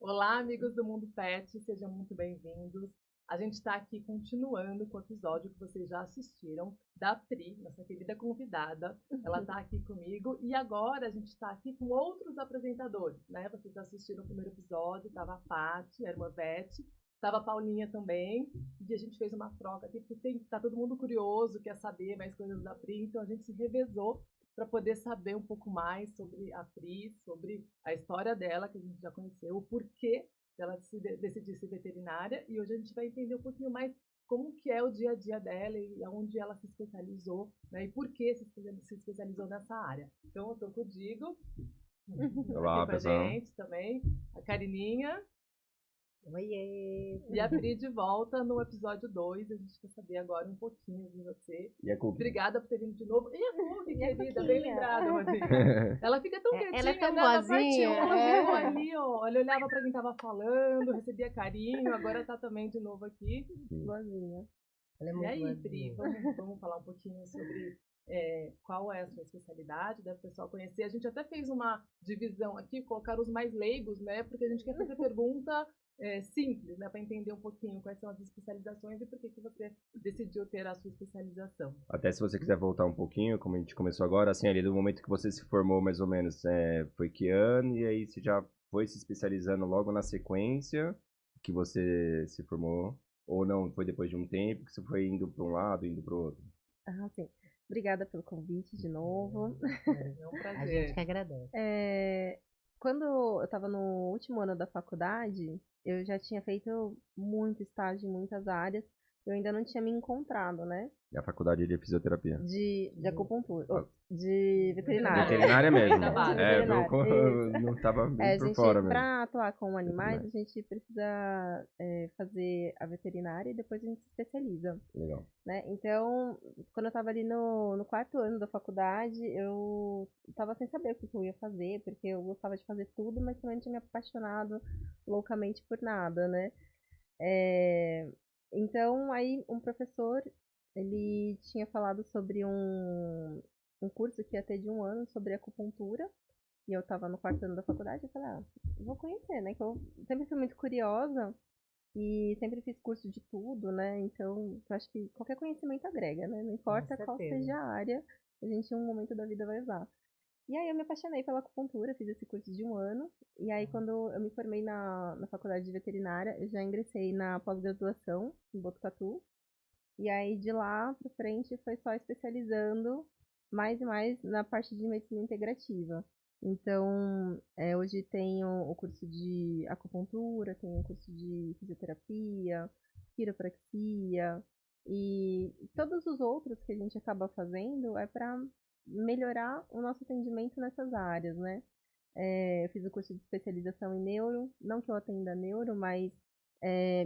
Olá, amigos do Mundo Pet, sejam muito bem-vindos. A gente está aqui continuando com o episódio que vocês já assistiram da Pri, nossa querida convidada. Ela está aqui comigo e agora a gente está aqui com outros apresentadores, né? Vocês assistiram o primeiro episódio, estava a Paty, a irmã Beth, estava a Paulinha também, e a gente fez uma troca aqui, porque tá todo mundo curioso, quer saber mais coisas da Pri, então a gente se revezou para poder saber um pouco mais sobre a Pri, sobre a história dela, que a gente já conheceu, o porquê dela decidir ser veterinária, e hoje a gente vai entender um pouquinho mais como que é o dia a dia dela e onde ela se especializou, né, e por que se especializou nessa área. Então, eu estou com o Digo, Olá, aqui com a pessoal. gente também, a Carininha, Oiê! e a Pri de volta no episódio 2. A gente quer saber agora um pouquinho de você. E a Cookie? Obrigada por ter vindo de novo. E a Cookie, E a querida, Cooquinha? bem lembrada, Rodrigo. Ela fica tão quietinha, Ela é tão né, na parte boazinha, 1, é. viu? Ali, ó. Ela olhava pra quem tava falando, recebia carinho, agora tá também de novo aqui. Boazinha. Ela é E muito aí, Pri, boazinha. vamos falar um pouquinho sobre qual é a sua especialidade, deve o pessoal conhecer. A gente até fez uma divisão aqui, colocar os mais leigos, né? Porque a gente quer fazer pergunta simples, né? Para entender um pouquinho quais são as especializações e por que você decidiu ter a sua especialização. Até se você quiser voltar um pouquinho, como a gente começou agora, assim, ali do momento que você se formou, mais ou menos, foi que ano? E aí você já foi se especializando logo na sequência que você se formou? Ou não, foi depois de um tempo que você foi indo para um lado, indo para o outro? Ah, sim. Obrigada pelo convite de novo. É um prazer. A gente que agradece. Quando eu estava no último ano da faculdade, eu já tinha feito muito estágio em muitas áreas. Eu ainda não tinha me encontrado, né? É a faculdade de fisioterapia. De acupuntura. De veterinária. Veterinária mesmo. Trabalho. Eu não estava bem por fora mesmo. Para atuar com animais, Veterinária. a gente precisa fazer a veterinária e depois a gente se especializa. Legal. Né? Então, quando eu estava ali no quarto ano da faculdade, eu estava sem saber o que eu ia fazer, porque eu gostava de fazer tudo, mas também não tinha me apaixonado loucamente por nada, né? Então, aí um professor, ele tinha falado sobre um curso que ia ter de 1 ano sobre acupuntura, e eu estava no quarto ano da faculdade, eu falei, vou conhecer, né? Que eu sempre fui muito curiosa, e sempre fiz curso de tudo, né? Então, eu acho que qualquer conhecimento agrega, né? Não importa qual seja a área, a gente em um momento da vida vai usar. E aí eu me apaixonei pela acupuntura, fiz esse curso de 1 ano. E aí quando eu me formei na faculdade de veterinária, eu já ingressei na pós-graduação em Botucatu. E aí de lá pra frente foi só especializando mais e mais na parte de medicina integrativa. Então, hoje tenho o curso de acupuntura, tenho o curso de fisioterapia, quiropraxia e todos os outros que a gente acaba fazendo é para melhorar o nosso atendimento nessas áreas, né? Eu fiz o curso de especialização em neuro, não que eu atenda neuro, mas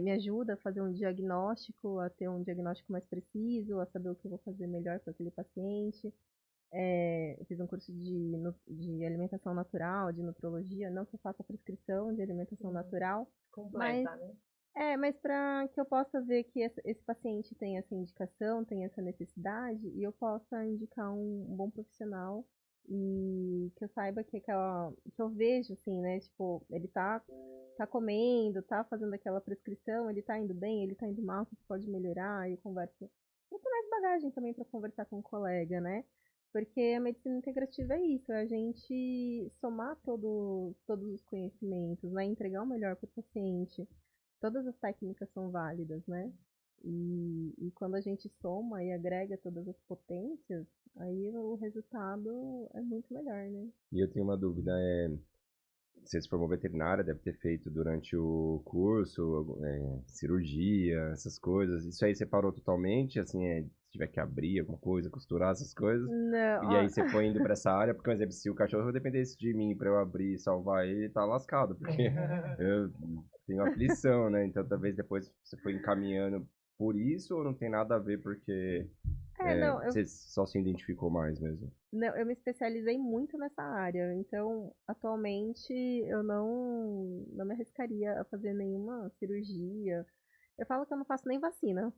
me ajuda a fazer um diagnóstico, a ter um diagnóstico mais preciso, a saber o que eu vou fazer melhor para aquele paciente. Eu fiz um curso de alimentação natural, de nutrologia, não que eu faça prescrição de alimentação natural, Completa, mas, né? mas para que eu possa ver que esse paciente tem essa indicação, tem essa necessidade, e eu possa indicar um bom profissional e que eu saiba que eu vejo, assim, né, tipo, ele tá comendo, tá fazendo aquela prescrição, ele tá indo bem, ele tá indo mal, o que pode melhorar, e eu converso. Eu tenho mais bagagem também para conversar com um colega, né? Porque a medicina integrativa é isso, é a gente somar todos os conhecimentos, né? Entregar o melhor para o paciente. Todas as técnicas são válidas, né? E quando a gente soma e agrega todas as potências, aí o resultado é muito melhor, né? E eu tenho uma dúvida, você se formou veterinária, deve ter feito durante o curso, cirurgia, essas coisas. Isso aí você parou totalmente, assim, tiver que abrir alguma coisa, costurar essas coisas. Não, E ó, aí você foi indo pra essa área, porque, por exemplo, se o cachorro dependesse de mim pra eu abrir e salvar ele, tá lascado, porque eu tenho aflição, né? Então talvez depois você foi encaminhando por isso ou não tem nada a ver porque não, você só se identificou mais mesmo? não, eu me especializei muito nessa área, então atualmente eu não me arriscaria a fazer nenhuma cirurgia. Eu falo que eu não faço nem vacina.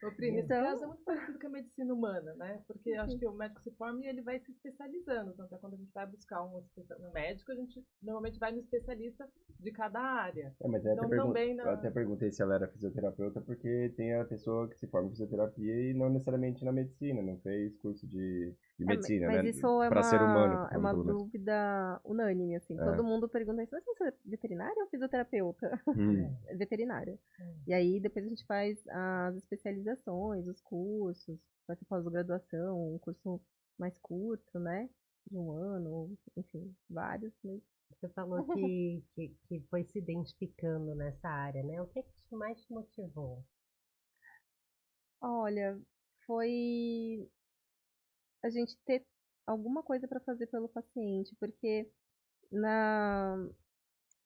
Ô, Pri, nesse Então, caso é muito parecido com a medicina humana, né? Porque eu acho que o médico se forma e ele vai se especializando. Então, até quando a gente vai buscar um médico, a gente normalmente vai no especialista de cada área. Mas Então, também eu até perguntei se ela era fisioterapeuta, porque tem a pessoa que se forma em fisioterapia e não necessariamente na medicina, não fez curso de medicina, mas né? isso Para ser humano, é falando uma pelo menos. dúvida unânime, assim. É. Todo mundo pergunta isso, mas você é veterinária ou fisioterapeuta? Hum. Veterinária. E aí depois a gente faz as especializações, os cursos, vai ter pós-graduação, um curso mais curto, né? De um ano, enfim, vários, mas Você falou que foi se identificando nessa área, né? O que mais te motivou? olha, foi a gente ter alguma coisa para fazer pelo paciente, porque na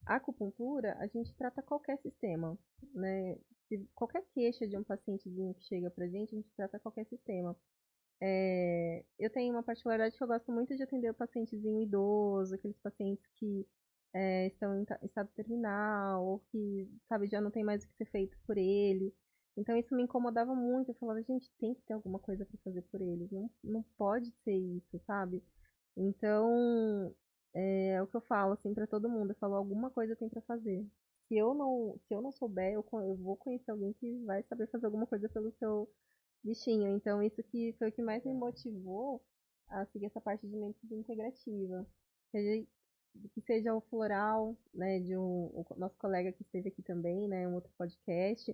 acupuntura a gente trata qualquer sistema, né? Se qualquer queixa de um pacientezinho que chega pra gente, a gente trata qualquer sistema. Eu tenho uma particularidade que eu gosto muito de atender o pacientezinho idoso, aqueles pacientes que estão em estado terminal, ou que, sabe, já não tem mais o que ser feito por ele. Então isso me incomodava muito. Eu falava, gente, tem que ter alguma coisa para fazer por eles. Não pode ser isso, sabe? Então, é o que eu falo, assim, para todo mundo. Eu falo, alguma coisa tem para fazer. Se eu não souber, eu vou conhecer alguém que vai saber fazer alguma coisa pelo seu bichinho. Então, isso que foi o que mais me motivou a seguir essa parte de medicina integrativa. Seja, que seja o floral, né, o nosso colega que esteve aqui também, né, um outro podcast,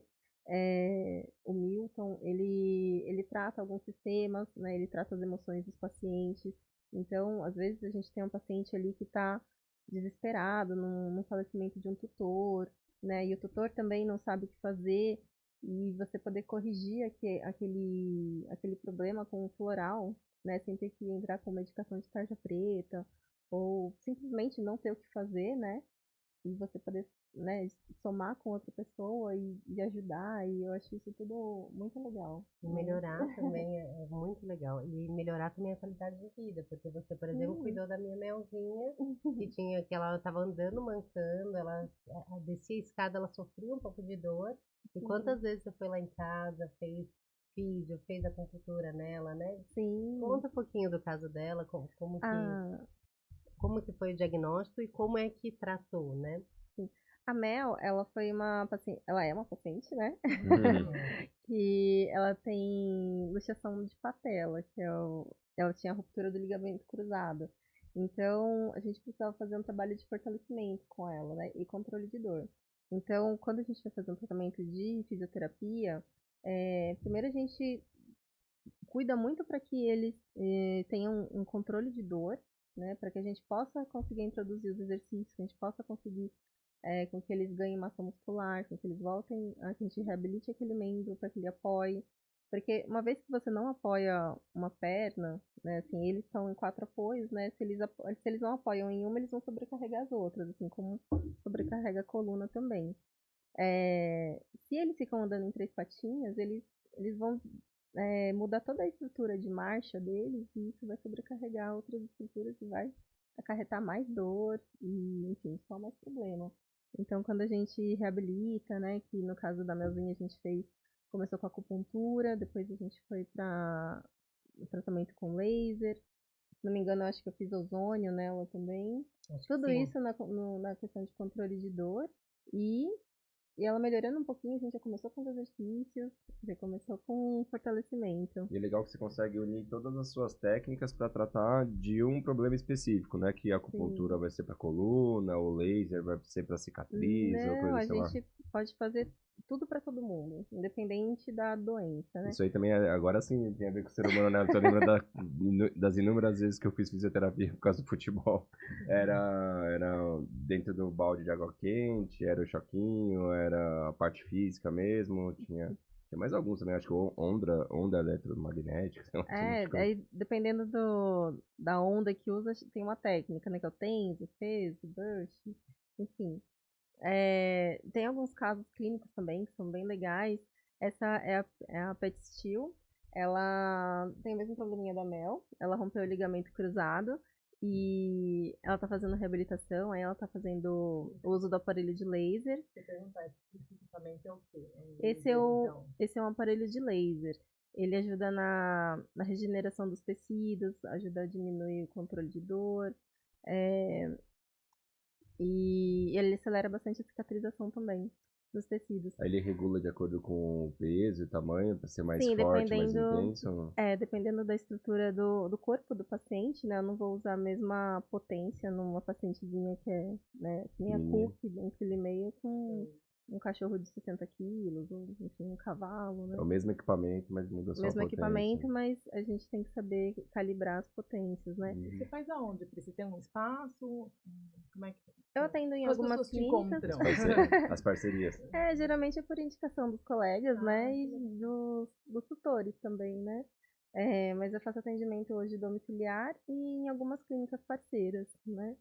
o Milton, ele trata alguns sistemas, né, ele trata as emoções dos pacientes. Então, às vezes a gente tem um paciente ali que está desesperado no falecimento de um tutor, né, e o tutor também não sabe o que fazer, e você poder corrigir aquele problema com o floral, né, sem ter que entrar com medicação de tarja preta, ou simplesmente não ter o que fazer, né, e você poder, né, somar com outra pessoa e ajudar, e eu acho isso tudo muito legal. E melhorar também é muito legal. E melhorar também a qualidade de vida, porque você, por exemplo, cuidou da minha Melzinha, que ela estava andando, mancando, ela descia a escada, ela sofria um pouco de dor. E quantas vezes você foi lá em casa, fez vídeo, fez acupuntura nela, né? Sim. Conta um pouquinho do caso dela, como que foi o diagnóstico e como é que tratou, né? Sim. A Mel, ela foi uma paciente, ela é uma paciente, né? Que ela tem luxação de patela, ela tinha ruptura do ligamento cruzado. Então, a gente precisava fazer um trabalho de fortalecimento com ela, né? E controle de dor. Então, quando a gente vai fazer um tratamento de fisioterapia, primeiro a gente cuida muito para que eles tenham um controle de dor, né? Para que a gente possa conseguir introduzir os exercícios, que a gente possa conseguir com que eles ganhem massa muscular, com que eles voltem, que a gente reabilite aquele membro para que ele apoie. Porque uma vez que você não apoia uma perna, né, assim, eles estão em 4 apoios, né, se eles não apoiam em uma, eles vão sobrecarregar as outras, assim como sobrecarrega a coluna também. Se eles ficam andando em 3 patinhas, eles vão mudar toda a estrutura de marcha deles e isso vai sobrecarregar outras estruturas e vai acarretar mais dor e, enfim, só mais problema. Então, quando a gente reabilita, né, que no caso da Melzinha a gente começou com acupuntura, depois a gente foi para o tratamento com laser. Se não me engano, eu acho que eu fiz ozônio nela também. Tudo isso na questão de controle de dor e ela melhorando um pouquinho, a gente já começou com os exercícios, já começou com fortalecimento. E é legal que você consegue unir todas as suas técnicas para tratar de um problema específico, né? Que a acupuntura vai ser para coluna, o laser vai ser para cicatriz, ou coisa Não, a sei lá. gente pode fazer tudo para todo mundo, independente da doença, né? Isso aí também, agora sim, tem a ver com o ser humano, né? Eu tô lembrando das inúmeras vezes que eu fiz fisioterapia por causa do futebol. Era dentro do balde de água quente, era o choquinho, era a parte física mesmo, tinha Tem mais alguns também, acho que onda eletromagnética, sei lá, tem um monte de coisa. Aí dependendo da onda que usa, tem uma técnica, né? Que é o TENS, o phase, o burst, enfim. Tem alguns casos clínicos também que são bem legais. Essa é a PET Steel. Ela tem o mesmo probleminha da Mel. Ela rompeu o ligamento cruzado e ela tá fazendo reabilitação. Aí ela tá fazendo o uso do aparelho de laser. Você perguntar especificamente é o quê? Esse é um aparelho de laser. Ele ajuda na regeneração dos tecidos, ajuda a diminuir o controle de dor. E ele acelera bastante a cicatrização também dos tecidos. Aí ele regula de acordo com o peso e tamanho, pra ser mais Sim, forte, mais intenso. dependendo da estrutura do corpo do paciente, né? Eu não vou usar a mesma potência numa pacientezinha que é, né, que nem a Cookie, 1,5 kg com um cachorro de 60 quilos, ou enfim, um cavalo, né? É o mesmo equipamento, mas muda só a Mesmo potência. equipamento, mas a gente tem que saber calibrar as potências, né? Você faz aonde, Pri? Você tem um espaço? Como é que Eu atendo em as algumas pessoas te clínicas. encontram? As parcerias. Geralmente é por indicação dos colegas, né? que E dos tutores também, né? Mas eu faço atendimento hoje domiciliar e em algumas clínicas parceiras, né?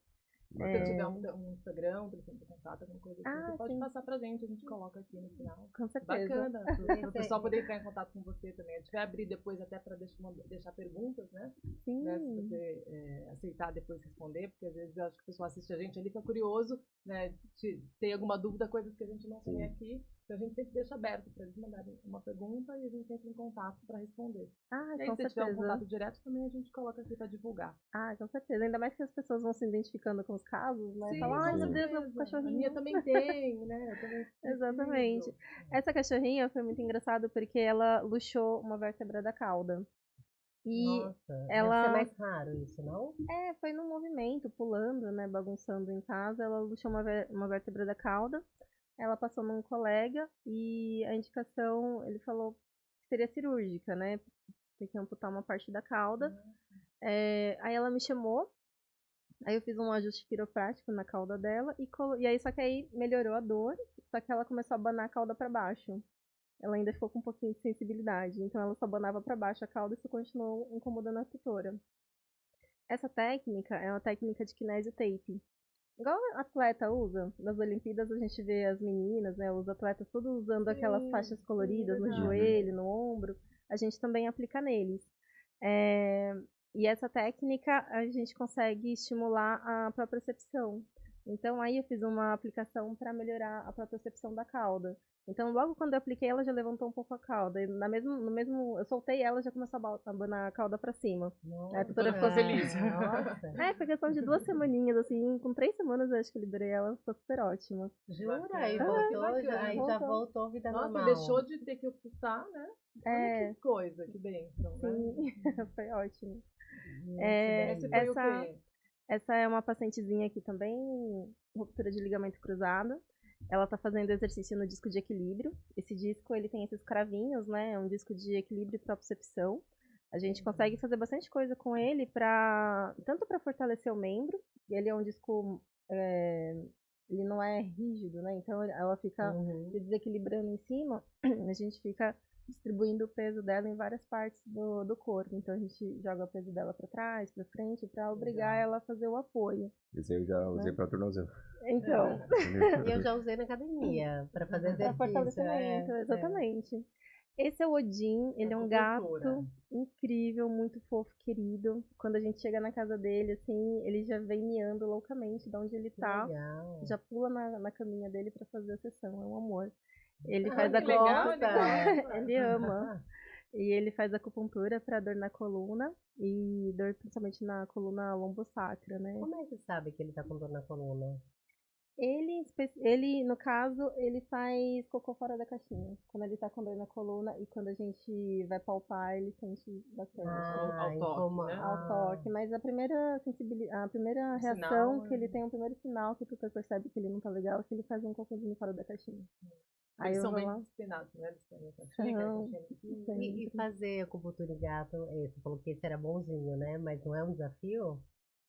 Se você tiver um Instagram, por exemplo, contato, alguma coisa assim, você pode Sim. passar pra gente, a gente coloca aqui no final. Com certeza. Bacana, para o pessoal poder entrar em contato com você também. A gente vai abrir depois até para deixar perguntas, né? Sim. Né? Se você aceitar depois responder, porque às vezes eu acho que o pessoal assiste a gente ali, fica curioso, né? Tem alguma dúvida, coisas que a gente não tem aqui. Então a gente sempre deixa aberto para eles mandarem uma pergunta e a gente entra em contato para responder. E aí, Com se tiver um certeza. contato direto, também a gente coloca aqui para divulgar. Com certeza. Ainda mais que as pessoas vão se identificando com os casos, né? Sim, Falam, ai meu Deus, meu a cachorrinho. minha também tem, né? Eu também Exatamente. Essa cachorrinha foi muito engraçado porque ela luxou uma vértebra da cauda. E Nossa, ela... deve ser mais raro isso, não? Foi no movimento, pulando, né, bagunçando em casa, ela luxou uma vértebra da cauda, ela passou num colega e a indicação, ele falou que seria cirúrgica, né, tem que amputar uma parte da cauda. Aí ela me chamou, aí eu fiz um ajuste quiroprático na cauda dela e aí só que aí melhorou a dor, só que ela começou a abanar a cauda para baixo. Ela ainda ficou com um pouquinho de sensibilidade, então ela só abanava para baixo a cauda e isso continuou incomodando a tutora. Essa técnica é uma técnica de kinésio tape. Igual a atleta usa, nas Olimpíadas a gente vê as meninas, né, os atletas todos usando aquelas faixas coloridas no joelho, no ombro, a gente também aplica neles. E essa técnica a gente consegue estimular a propriocepção. Então aí eu fiz uma aplicação para melhorar a propriocepção da cauda. Então logo quando eu apliquei ela já levantou um pouco a cauda. E no mesmo eu soltei ela já começou a abanar a cauda para cima. Nossa, A tutora ficou feliz. Nossa. Foi questão de 2 semaninhas, assim, com 3 semanas eu acho que eu liberei ela, ficou super ótima. Jura? Aí voltou, já voltou vida normal. Nossa, deixou de ter que ocultar, né? Olha que coisa, que bênção, né? Sim, foi ótimo. Esse foi o quê? Essa é uma pacientezinha aqui também, ruptura de ligamento cruzado. Ela tá fazendo exercício no disco de equilíbrio. Esse disco, ele tem esses cravinhos, né? É um disco de equilíbrio e propriocepção. A gente consegue fazer bastante coisa com ele, tanto para fortalecer o membro, ele é um disco, ele não é rígido, né? Então ela fica se desequilibrando em cima, a gente fica distribuindo o peso dela em várias partes do corpo. Então a gente joga o peso dela para trás, para frente, para obrigar ela a fazer o apoio. Esse eu já usei para tornozelo. Então. E eu já usei na academia para fazer exercício. Para fortalecimento, exatamente. Esse é o Odin, ele é um gato incrível, muito fofo, querido. Quando a gente chega na casa dele, assim, ele já vem miando loucamente de onde ele tá. Legal. Já pula na caminha dele pra fazer a sessão, é um amor. Ele faz ele ama. E ele faz acupuntura pra dor na coluna e dor principalmente na coluna lombosacra, né? Como é que sabe que ele tá com dor na coluna? Ele, no caso, ele faz cocô fora da caixinha. Quando ele tá com dor na coluna e quando a gente vai palpar, ele sente bastante. Ao toque, né? Ao toque. Mas a primeira reação que ele tem, o primeiro sinal que o tutor percebe que ele não tá legal, é que ele faz um cocôzinho fora da caixinha. Aí eles são bem disciplinados, né? E fazer acupuntura em gato, você falou que esse era bonzinho, né? Mas não é um desafio?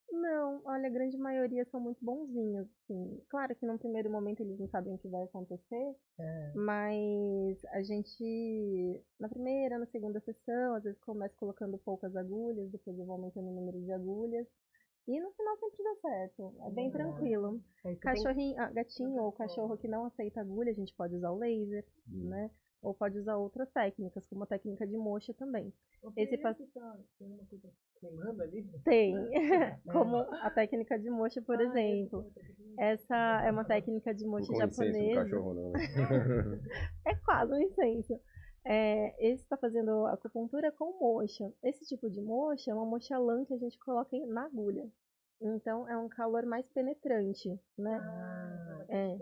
Não, olha, a grande maioria são muito bonzinhos, assim. Claro que num primeiro momento eles não sabem o que vai acontecer, É. mas a gente, na primeira, na segunda sessão, às vezes começa colocando poucas agulhas, depois eu vou aumentando o número de agulhas, e no final sempre dá certo, é bem tranquilo. Aí você tem Cachorrinho, gatinho ou cachorro que não aceita agulha, a gente pode usar o laser, né? Ou pode usar outras técnicas, como a técnica de moxa também. Esse Esse tá, tem uma coisa queimando ali? Tem, como a técnica de moxa, por Ah, exemplo. Essa é uma técnica de Não moxa com licença do japonesa. cachorro, não. É quase um incenso. Esse está fazendo acupuntura com moxa. Esse tipo de moxa é uma moxa lã que a gente coloca na agulha. Então é um calor mais penetrante, né? É,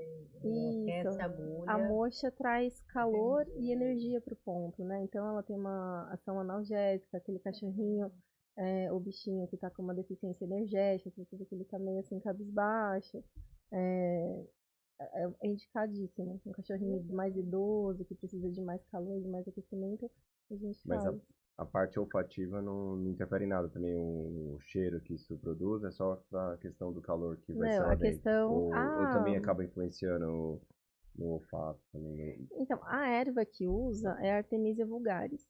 isso. essa A agulha. moxa traz calor e energia pro ponto, né? Então ela tem uma ação analgésica, aquele cachorrinho, o bichinho que tá com uma deficiência energética, você vê que ele tá meio assim cabisbaixo. É, é indicadíssimo. Um cachorrinho mais idoso, que precisa de mais calor, de mais aquecimento, a gente Mas faz. a parte olfativa não interfere em nada também. O cheiro que isso produz é só a questão do calor que vai ser Não, lá a dentro. questão. Ou também acaba influenciando no olfato também. Então, a erva que usa é a Artemisia vulgaris.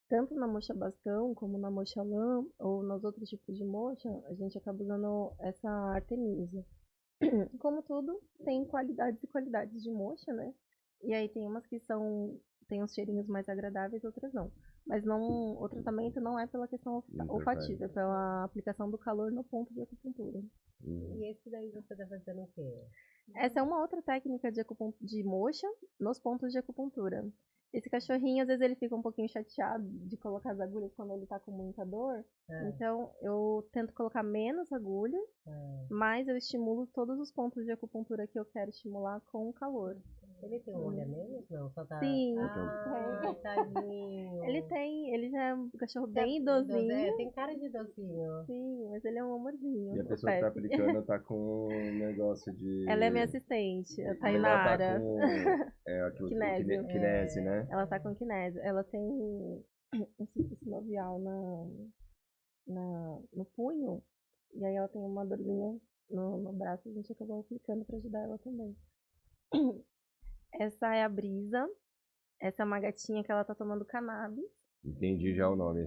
Tanto na moxa bastão, como na moxa lã, ou nos outros tipos de moxa, a gente acaba usando essa Artemisia. Como tudo, tem qualidades e qualidades de moxa, né? E aí tem umas que tem uns cheirinhos mais agradáveis, outras não. Mas não, o tratamento não é pela questão olfativa, é pela aplicação do calor no ponto de acupuntura. E esse daí você tá fazendo o quê? Essa é uma outra técnica de moxa nos pontos de acupuntura. Esse cachorrinho, às vezes, ele fica um pouquinho chateado de colocar as agulhas quando ele tá com muita dor. Então, eu tento colocar menos agulha, mas eu estimulo todos os pontos de acupuntura que eu quero estimular com calor. Ele tem um olho a menos? Não, só tá. Sim, Ah, tadinho. ele já é um cachorro bem idosinho. Tem cara de idosinho. Sim, mas ele é um amorzinho. E a o pessoa que tá Pepe. aplicando tá com um negócio de. Ela é minha assistente, a Ela tá Tainara. com aquilo, Kinésio. kinese, né? Ela tá com kinésio. Ela tem um cisto sinovial no punho. E aí ela tem uma dorzinha no braço e a gente acabou aplicando pra ajudar ela também. Essa é a Brisa. Essa é uma gatinha que ela tá tomando cannabis. Entendi já o nome.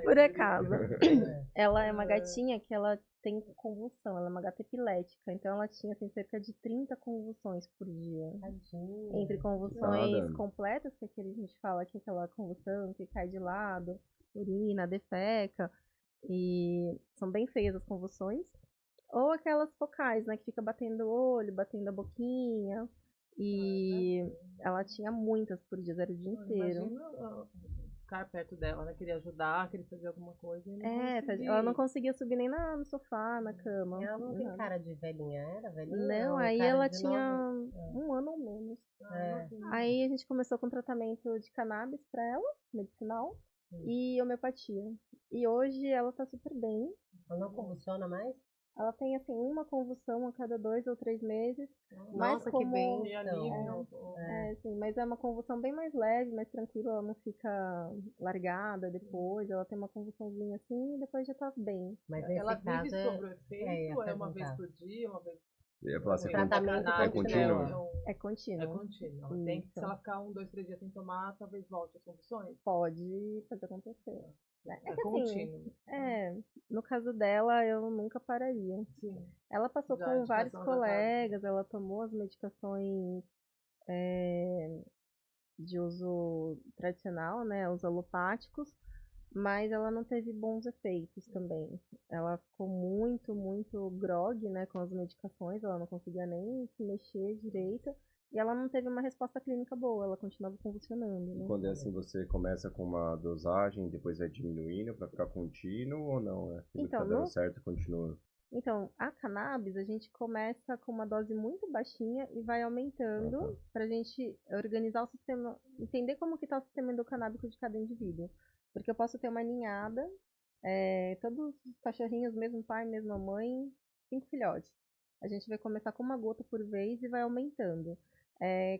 Por acaso. Ela é uma gatinha que ela tem convulsão, ela é uma gata epilética, então ela tinha assim, cerca de 30 convulsões por dia. Tadinho. Entre convulsões completas, que é aquele que a gente fala que é aquela convulsão que cai de lado, urina, defeca, e são bem feias as convulsões. Ou aquelas focais, né, que fica batendo o olho, batendo a boquinha. E ela tinha muitas por dia, era o dia inteiro. Imagina ficar perto dela, né? Queria ajudar, queria fazer alguma coisa. E não Ela não conseguia subir nem no sofá, na cama. E ela não tem cara de velhinha, era velhinha? Não, aí ela tinha um ano ou menos. Aí a gente começou com tratamento de cannabis pra ela, medicinal, e homeopatia. E hoje ela tá super bem. Ela não convulsiona mais? Ela tem, assim, uma convulsão a cada 2 ou 3 meses. Nossa, que bem. Sim, mas é uma convulsão bem mais leve, mais tranquila. Ela não fica largada depois. Ela tem uma convulsãozinha assim e depois já tá bem. Mas ela nesse caso vive sobre o efeito? É uma vez por dia? Uma vez é contínuo? É contínuo. É contínuo. Se ela ficar 1, 2, 3 dias sem tomar, talvez volte as convulsões? Pode acontecer. É contínuo. Assim, no caso dela, eu nunca pararia. Sim. Ela passou com vários colegas, ela tomou as medicações de uso tradicional, né, os alopáticos, mas ela não teve bons efeitos também. Ela ficou muito grogue, né, com as medicações, ela não conseguia nem se mexer direito. E ela não teve uma resposta clínica boa, ela continuava convulsionando. Né? Quando é assim, você começa com uma dosagem, depois vai diminuindo para ficar contínuo ou não? Aquilo que tá dando certo continua? Então, a cannabis, a gente começa com uma dose muito baixinha e vai aumentando pra gente organizar o sistema, entender como que tá o sistema endocanábico de cada indivíduo. Porque eu posso ter uma ninhada, todos os cachorrinhos, mesmo pai, mesma mãe, 5 filhotes. A gente vai começar com uma gota por vez e vai aumentando.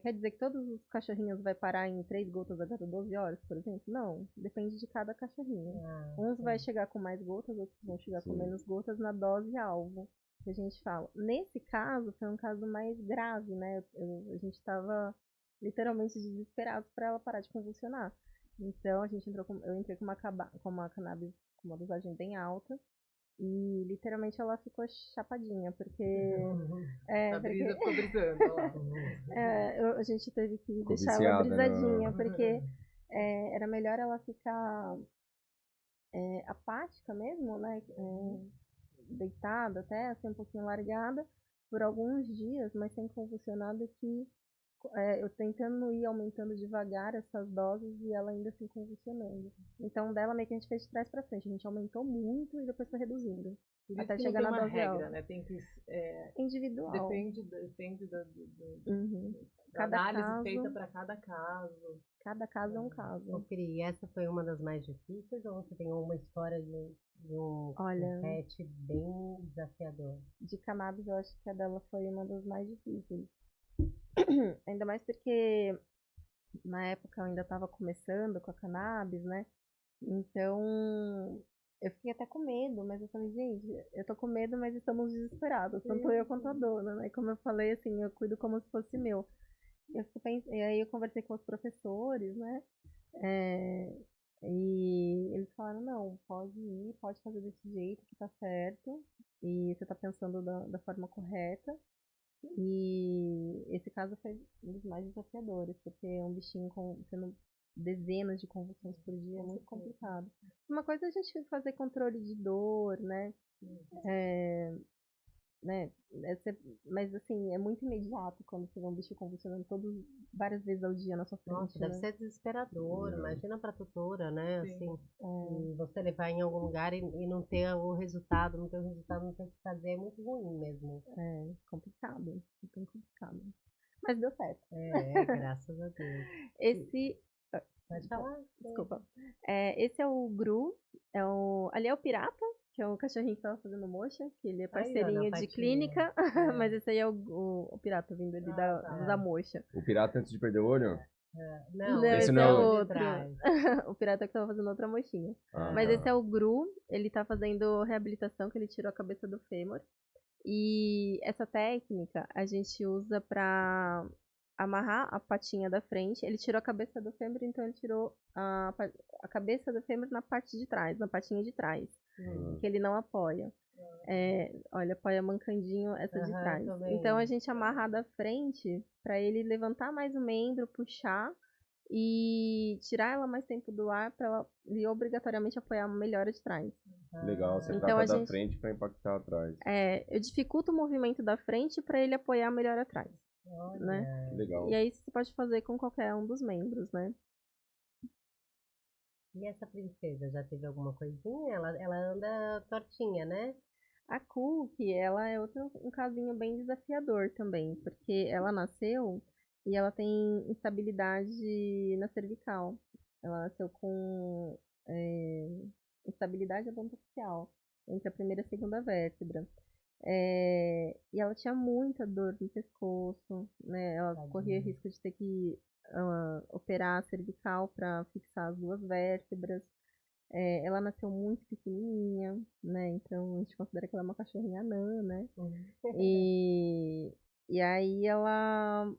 Quer dizer que todos os cachorrinhos vai parar em 3 gotas a cada 12 horas, por exemplo? Não, depende de cada cachorrinho. Uns vai chegar com mais gotas, outros vão chegar com Sim. menos gotas na dose alvo, que a gente fala. Nesse caso, foi um caso mais grave, né? A gente estava literalmente desesperados para ela parar de convulsionar. Então, eu entrei com uma cannabis com uma dosagem bem alta. E literalmente ela ficou chapadinha, porque. A brisa ficou brisando, olha lá. A gente teve que Ficou deixar ela viciada, né? brisadinha, porque era melhor ela ficar apática mesmo, né? Deitada até, assim, um pouquinho largada, por alguns dias, mas sem convulsionar, do que eu tentando ir aumentando devagar essas doses e ela ainda assim convulsionando. Então dela meio que a gente fez de trás pra frente. A gente aumentou muito e depois foi reduzindo. Por isso Até que não chegar tem na uma dose regra, alta. né? Tem que Individual. depende da Cada análise caso, feita para cada caso. cada caso é um caso. Ô, Pri, e essa foi uma das mais difíceis ou você tem uma história de um Olha, pet bem desafiador? de cannabis eu acho que a dela foi uma das mais difíceis. Ainda mais porque na época eu ainda estava começando com a cannabis, né? Então eu fiquei até com medo, mas eu falei, gente, eu tô com medo, mas estamos desesperados, tanto eu quanto a dona, né? Como eu falei, assim, eu cuido como se fosse meu. E aí eu conversei com os professores, né? E eles falaram, não, pode ir, pode fazer desse jeito que tá certo. E você tá pensando da forma correta. E esse caso foi um dos mais desafiadores, porque um bichinho tendo dezenas de convulsões por dia é muito complicado. Uma coisa é a gente fazer controle de dor, né? Mas assim, é muito imediato quando você vê um bicho convulsionando várias vezes ao dia na sua frente. Nossa, deve né? ser desesperador. Imagina pra tutora, né? Sim. Assim, e você levar em algum lugar e não ter o resultado, não ter o resultado, não ter o que fazer, é muito ruim mesmo. É complicado, bem complicado. Mas deu certo. Graças a Deus. Esse. Pode falar. Desculpa. Esse é o Gru. Ali é o Pirata, que é o cachorrinho que tava fazendo mocha, que ele é parceirinho de clínica. Mas esse aí é o Pirata vindo ali da mocha. O pirata antes de perder o olho? Não, esse não é é o- outro. O Pirata que tava fazendo outra mochinha. Mas tá. esse é o Gru. Ele tá fazendo reabilitação, que ele tirou a cabeça do fêmur. E essa técnica a gente usa pra amarrar a patinha da frente. Ele tirou a cabeça do fêmur, então ele tirou a cabeça do fêmur na parte de trás, na patinha de trás, que ele não apoia. Olha, apoia mancandinho essa de trás. Então a gente amarra da frente pra ele levantar mais o membro, puxar e tirar ela mais tempo do ar pra ela obrigatoriamente apoiar melhor a de trás. Legal, você Então trata a da gente- frente pra impactar atrás. Eu dificulto o movimento da frente pra ele apoiar melhor atrás, né? Que legal. E aí você pode fazer com qualquer um dos membros, né? E essa princesa já teve alguma coisinha? Ela anda tortinha, né? A Cookie, ela é um casinho bem desafiador também, porque ela nasceu e ela tem instabilidade na cervical. Ela nasceu com instabilidade odontofacial entre a primeira e a segunda vértebra. E ela tinha muita dor no pescoço, né? Ela corria risco de ter que operar a cervical para fixar as duas vértebras. Ela nasceu muito pequenininha, né? Então a gente considera que ela é uma cachorrinha anã, né? E aí ela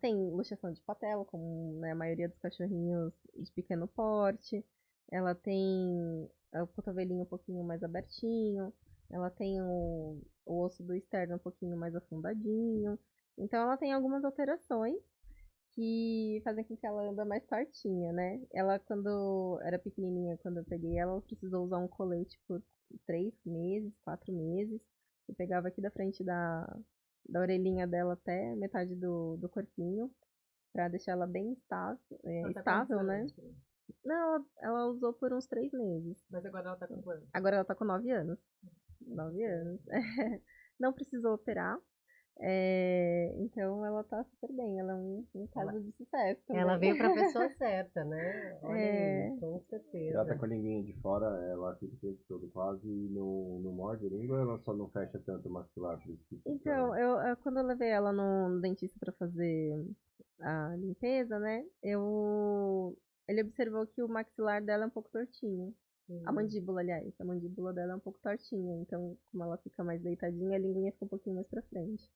tem luxação de patela, como, né, a maioria dos cachorrinhos de pequeno porte. Ela tem o cotovelinho um pouquinho mais abertinho. Ela tem o osso do externo um pouquinho mais afundadinho. Então ela tem algumas alterações que fazem com que ela anda mais tortinha, né? Ela, quando era pequenininha, quando eu peguei ela, precisou usar um colete por 3 meses, 4 meses. Eu pegava aqui da frente da orelhinha dela até metade do corpinho, pra deixar ela bem estável, né? Não, ela usou por uns 3 meses. Mas agora ela tá com quanto? Agora ela tá com 9 anos. 9 anos. Não precisou operar. Então ela tá super bem, ela é um caso de sucesso Ela também. veio pra pessoa certa, né? Olha aí, com Ela tá certeza. com a linguinha de fora, ela fica o tempo todo quase e não morde a língua, ela só não fecha tanto o maxilar, por isso que fica... Então, quando eu levei ela no dentista pra fazer a limpeza, né? Ele observou que o maxilar dela é um pouco tortinho. A Hum. mandíbula, aliás, a mandíbula dela é um pouco tortinha, então, como ela fica mais deitadinha, a linguinha fica um pouquinho mais pra frente.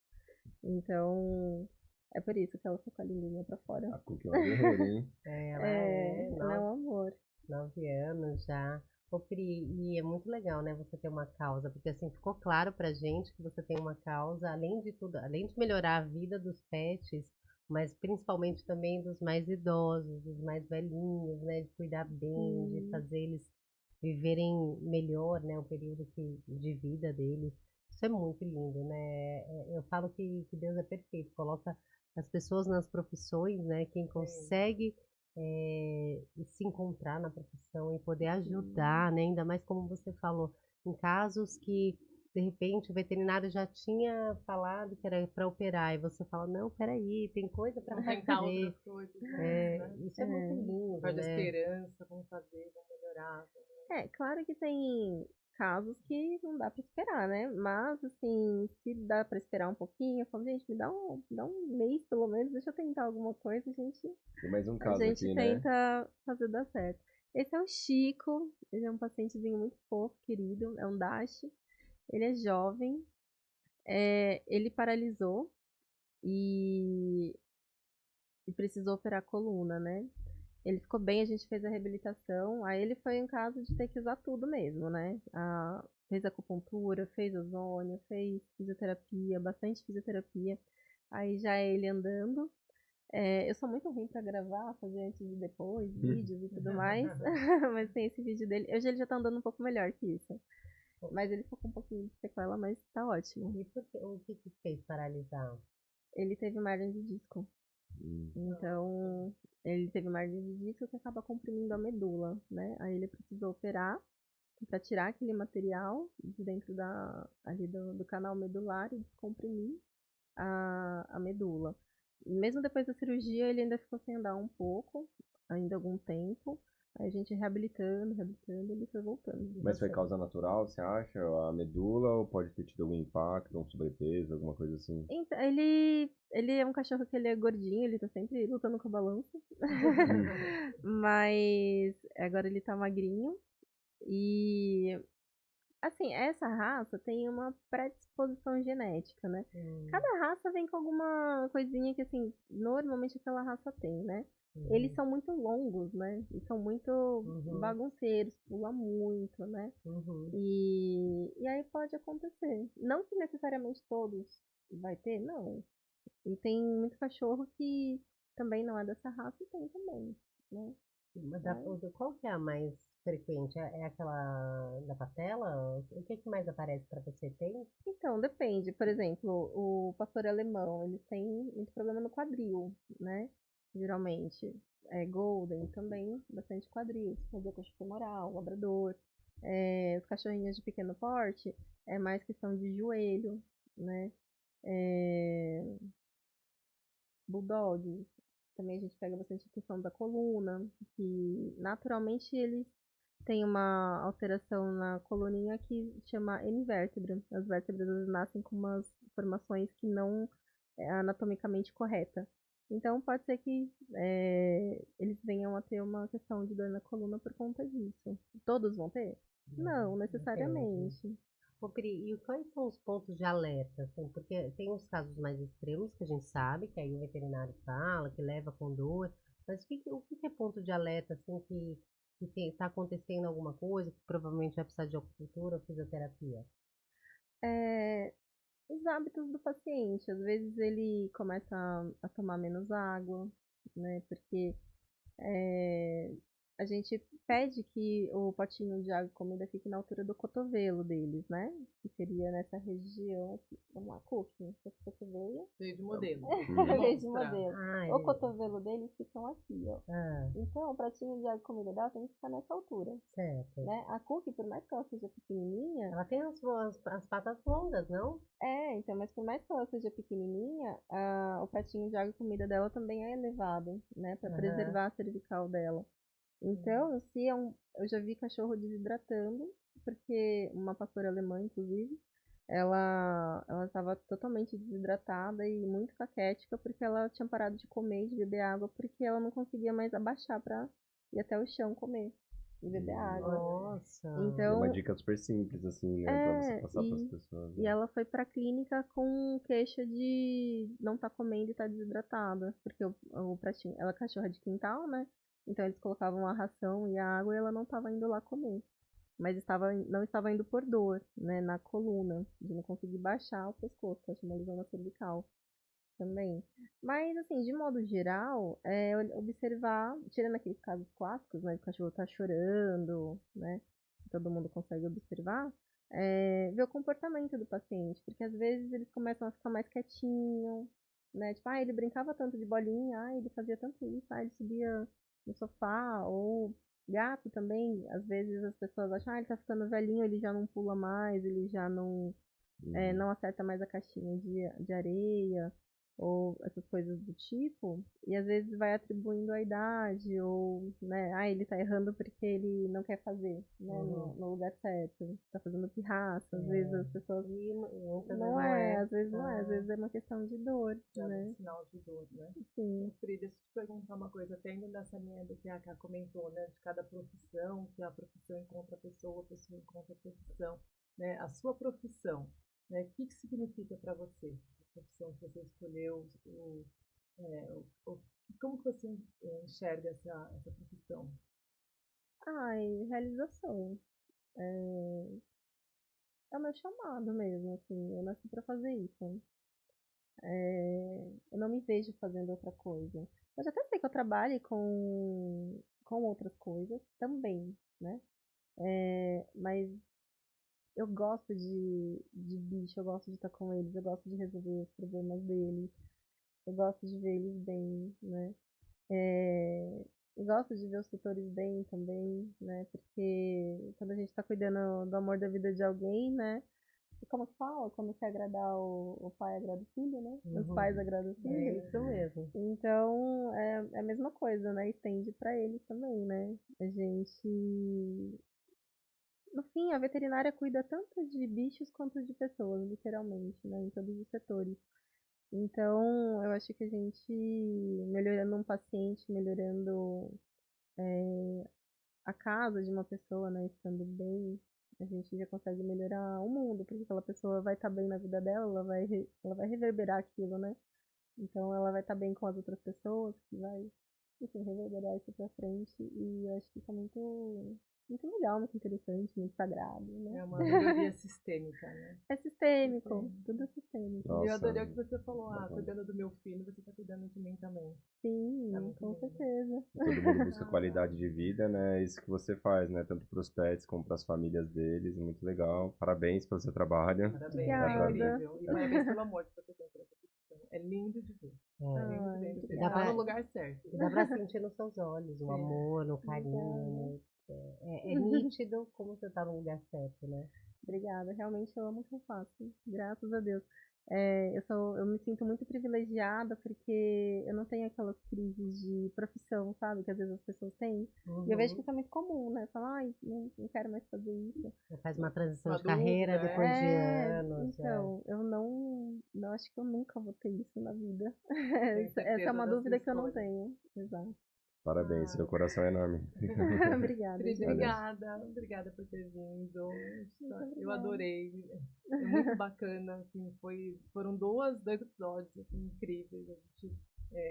Então, é por isso que ela fica com a linguinha pra fora. A Cookie é uma guerreira, hein? Ela é Ela é um amor. 9 anos já. Ô, Pri, e é muito legal, né, você ter uma causa, porque assim, ficou claro pra gente que você tem uma causa, além de tudo, além de melhorar a vida dos pets, mas principalmente também dos mais idosos, dos mais velhinhos, né, de cuidar bem, de fazer eles viverem melhor, né, o período de vida deles. Isso é muito lindo, né? Eu falo que Deus é perfeito, coloca as pessoas nas profissões, né? Quem consegue se encontrar na profissão e poder ajudar, né? Ainda mais como você falou, em casos que de repente o veterinário já tinha falado que era para operar e você fala, não, peraí, tem coisa para Vamos tentar fazer. outras coisas, né? Isso é muito lindo, Perde a né? esperança, vamos fazer, vamos melhorar. Claro que tem casos que não dá pra esperar, né? Mas, assim, se dá pra esperar um pouquinho, eu falo, gente, me dá um mês pelo menos, deixa eu tentar alguma coisa, Tem mais um a caso gente aqui, né? tenta fazer dar certo. Esse é o Chico, ele é um pacientezinho muito fofo, querido, é um Dash. Ele é jovem, ele paralisou e, e precisou operar a coluna, né? Ele ficou bem, a gente fez a reabilitação. Aí ele foi um caso de ter que usar tudo mesmo, né? Fez acupuntura, fez ozônio, fez fisioterapia, bastante fisioterapia. Aí já é ele andando. Eu sou muito ruim pra gravar, fazer antes e depois, vídeos e tudo mais. Mas tem esse vídeo dele. Hoje ele já tá andando um pouco melhor que isso. Mas ele ficou com um pouquinho de sequela, mas tá ótimo. E o que fez paralisar? Ele teve uma hernia de disco. Então, ele teve uma hernia de disco que acaba comprimindo a medula, né? Aí ele precisou operar para tirar aquele material de dentro ali do canal medular e descomprimir a medula. Mesmo depois da cirurgia, ele ainda ficou sem andar um pouco, ainda algum tempo. Aí a gente reabilitando, ele foi voltando. Mas foi causa natural, você acha? A medula ou pode ter tido algum impacto, um sobrepeso, alguma coisa assim? Então, ele é um cachorro que ele é gordinho, ele tá sempre lutando com a balança. Mas agora ele tá magrinho. E assim, essa raça tem uma predisposição genética, né? Cada raça vem com alguma coisinha que, assim, normalmente aquela raça tem, né? Eles são muito longos, né? E são muito bagunceiros, pula muito, né? E aí pode acontecer. Não que necessariamente todos vai ter, não. E tem muito cachorro que também não é dessa raça e tem também, né? Qual que é a mais frequente? É aquela da patela? O que mais aparece para você? Tem? Então, depende. Por exemplo, o pastor alemão, eles têm muito problema no quadril, né? Geralmente. Golden também, bastante quadril. Se for cachorro femoral, labrador. Os cachorrinhos de pequeno porte, é mais questão de joelho, né? Bulldog, também a gente pega bastante a questão da coluna, que naturalmente eles têm uma alteração na coluninha que chama hemivértebra. As vértebras nascem com umas formações que não é anatomicamente correta. Então pode ser que eles venham a ter uma questão de dor na coluna por conta disso. Todos vão ter? Não, necessariamente. Ô, Pri, e quais são os pontos de alerta? Assim, porque tem os casos mais extremos que a gente sabe, que aí o veterinário fala, que leva com dor, mas o que é ponto de alerta, assim, que está acontecendo alguma coisa, que provavelmente vai precisar de acupuntura ou fisioterapia? Os hábitos do paciente. Às vezes ele começa a tomar menos água, né? Porque a gente pede que o potinho de água e comida fique na altura do cotovelo deles, né? Que seria nessa região aqui. Vamos lá, Cookie, esse cotovelo. Veio de modelo. Veio de Mostra. modelo. Ah, O cotovelo deles ficam aqui, ó. Ah, Então, o pratinho de água e comida dela tem que ficar nessa altura, certo. né? A Cookie, por mais que ela seja pequenininha, Ela tem as patas longas, não? então, mas por mais que ela seja pequenininha, o pratinho de água e comida dela também é elevado, né? Pra Aham. preservar a cervical dela. Então, se eu já vi cachorro desidratando, porque uma pastora alemã, inclusive, ela estava totalmente desidratada e muito caquética porque ela tinha parado de comer e de beber água porque ela não conseguia mais abaixar para ir até o chão comer e beber água. Nossa. É uma Então, dica super simples, assim, né? Pra você passar pras pessoas. e ela foi pra clínica com queixa de não estar comendo e estar desidratada, porque o pratinho, ela é cachorra de quintal, né? Então eles colocavam a ração e a água e ela não estava indo lá comer. Mas não estava indo por dor, né, na coluna, de não conseguir baixar o pescoço, que é uma lesão na cervical também. Mas, assim, de modo geral, observar, tirando aqueles casos clássicos, né, de o cachorro tá chorando, né, que todo mundo consegue observar, ver o comportamento do paciente, porque às vezes eles começam a ficar mais quietinho, né, tipo, ele brincava tanto de bolinha, ele fazia tanto isso, ele subia no sofá, ou gato também, às vezes as pessoas acham, ele tá ficando velhinho, ele já não pula mais, ele já não acerta mais a caixinha de areia, ou essas coisas do tipo, e às vezes vai atribuindo a idade, ou, né, ele tá errando porque ele não quer fazer, né, no lugar certo, tá fazendo pirraça, às vezes as pessoas, E muitas vezes não não é, é. às vezes não é, às vezes é uma questão de dor, Já dá um né, sinal de dor, né? sim. Frida, deixa eu te perguntar uma coisa, tendo nessa linha do que a Ká comentou, né? De cada profissão, que a profissão encontra a pessoa encontra a profissão, né? A sua profissão, né? O que que significa para você? A profissão que você escolheu, como que você enxerga essa profissão? Realização. É o meu chamado mesmo, assim, eu nasci pra fazer isso. Eu não me vejo fazendo outra coisa. Eu já até sei que eu trabalhe com outras coisas também, né? Mas eu gosto de bicho, eu gosto de estar com eles, eu gosto de resolver os problemas deles, eu gosto de ver eles bem, né? Eu gosto de ver os tutores bem também, né? Porque quando a gente está cuidando do amor da vida de alguém, né? E como que fala? Quando quer agradar o pai, agrada o filho, né? Os pais agradam o É filho. isso mesmo. Então, é a mesma coisa, né? Estende para eles também, né? A gente. No fim, a veterinária cuida tanto de bichos quanto de pessoas, literalmente, né? Em todos os setores. Então, eu acho que a gente, melhorando um paciente, melhorando a casa de uma pessoa, né? Estando bem, a gente já consegue melhorar o mundo, porque aquela pessoa vai estar bem na vida dela, ela vai reverberar aquilo, né? Então, ela vai estar bem com as outras pessoas, que vai, enfim, reverberar isso pra frente. E eu acho que isso é muito legal, muito interessante, muito sagrado, né? É uma melhoria sistêmica, né? É sistêmico, tudo sistêmico. E eu Nossa, adorei o que você falou, bacana. cuidando do meu filho, você está cuidando de mim também. Sim, muito com lindo. certeza. Todo mundo busca qualidade de vida, né? É isso que você faz, né? Tanto para os pets como para as famílias deles. Muito legal. Parabéns pelo seu trabalho. Parabéns, Obrigada. incrível. E parabéns pelo amor que você tem por essa profissão. É lindo de ver. É. Lindo de ver. Você obrigada. está no lugar certo. E dá pra sentir nos seus olhos o amor, o carinho. É nítido como você tá no lugar certo, né? Obrigada, realmente eu amo o que eu faço, graças a Deus. Eu me sinto muito privilegiada porque eu não tenho aquelas crises de profissão, sabe? Que às vezes as pessoas têm. E eu vejo que isso é muito comum, né? Falar, ai, não quero mais fazer isso. Faz uma transição Uma de carreira dúvida, depois de anos. Então, eu não acho que eu nunca vou ter isso na vida. Tenho Essa é certeza uma da sua dúvida que eu não escolha. tenho. Exato. Parabéns, seu coração é enorme. Obrigada, Cris, gente. obrigada por ter vindo. Eu obrigada. adorei. É muito bacana, assim, foram dois episódios assim, incríveis. A gente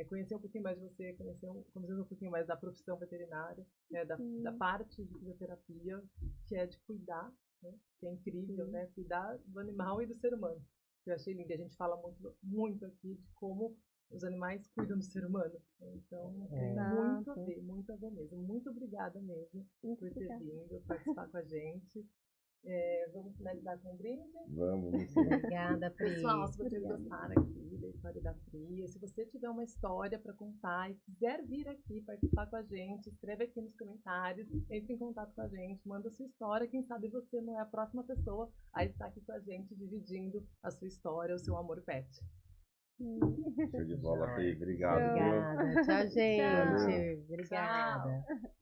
conheceu um pouquinho mais de você, conheceu um pouquinho mais da profissão veterinária, né, da parte de fisioterapia, que é de cuidar, né, que é incrível, né, cuidar do animal e do ser humano. Eu achei lindo. A gente fala muito, muito aqui de como os animais cuidam do ser humano. Então, tem muito a ver mesmo. Muito obrigada mesmo por ter vindo participar com a gente. Vamos finalizar com um brinde? Vamos. Obrigada, Pri. Pessoal, se vocês gostaram aqui da história da Pri, se você tiver uma história para contar e quiser vir aqui participar com a gente, escreve aqui nos comentários, entre em contato com a gente, manda a sua história. Quem sabe você não é a próxima pessoa a estar aqui com a gente, dividindo a sua história, o seu amor pet. Show de bola, Pri. Obrigado. Obrigada. Tchau, gente. Valeu. Obrigada. Tchau.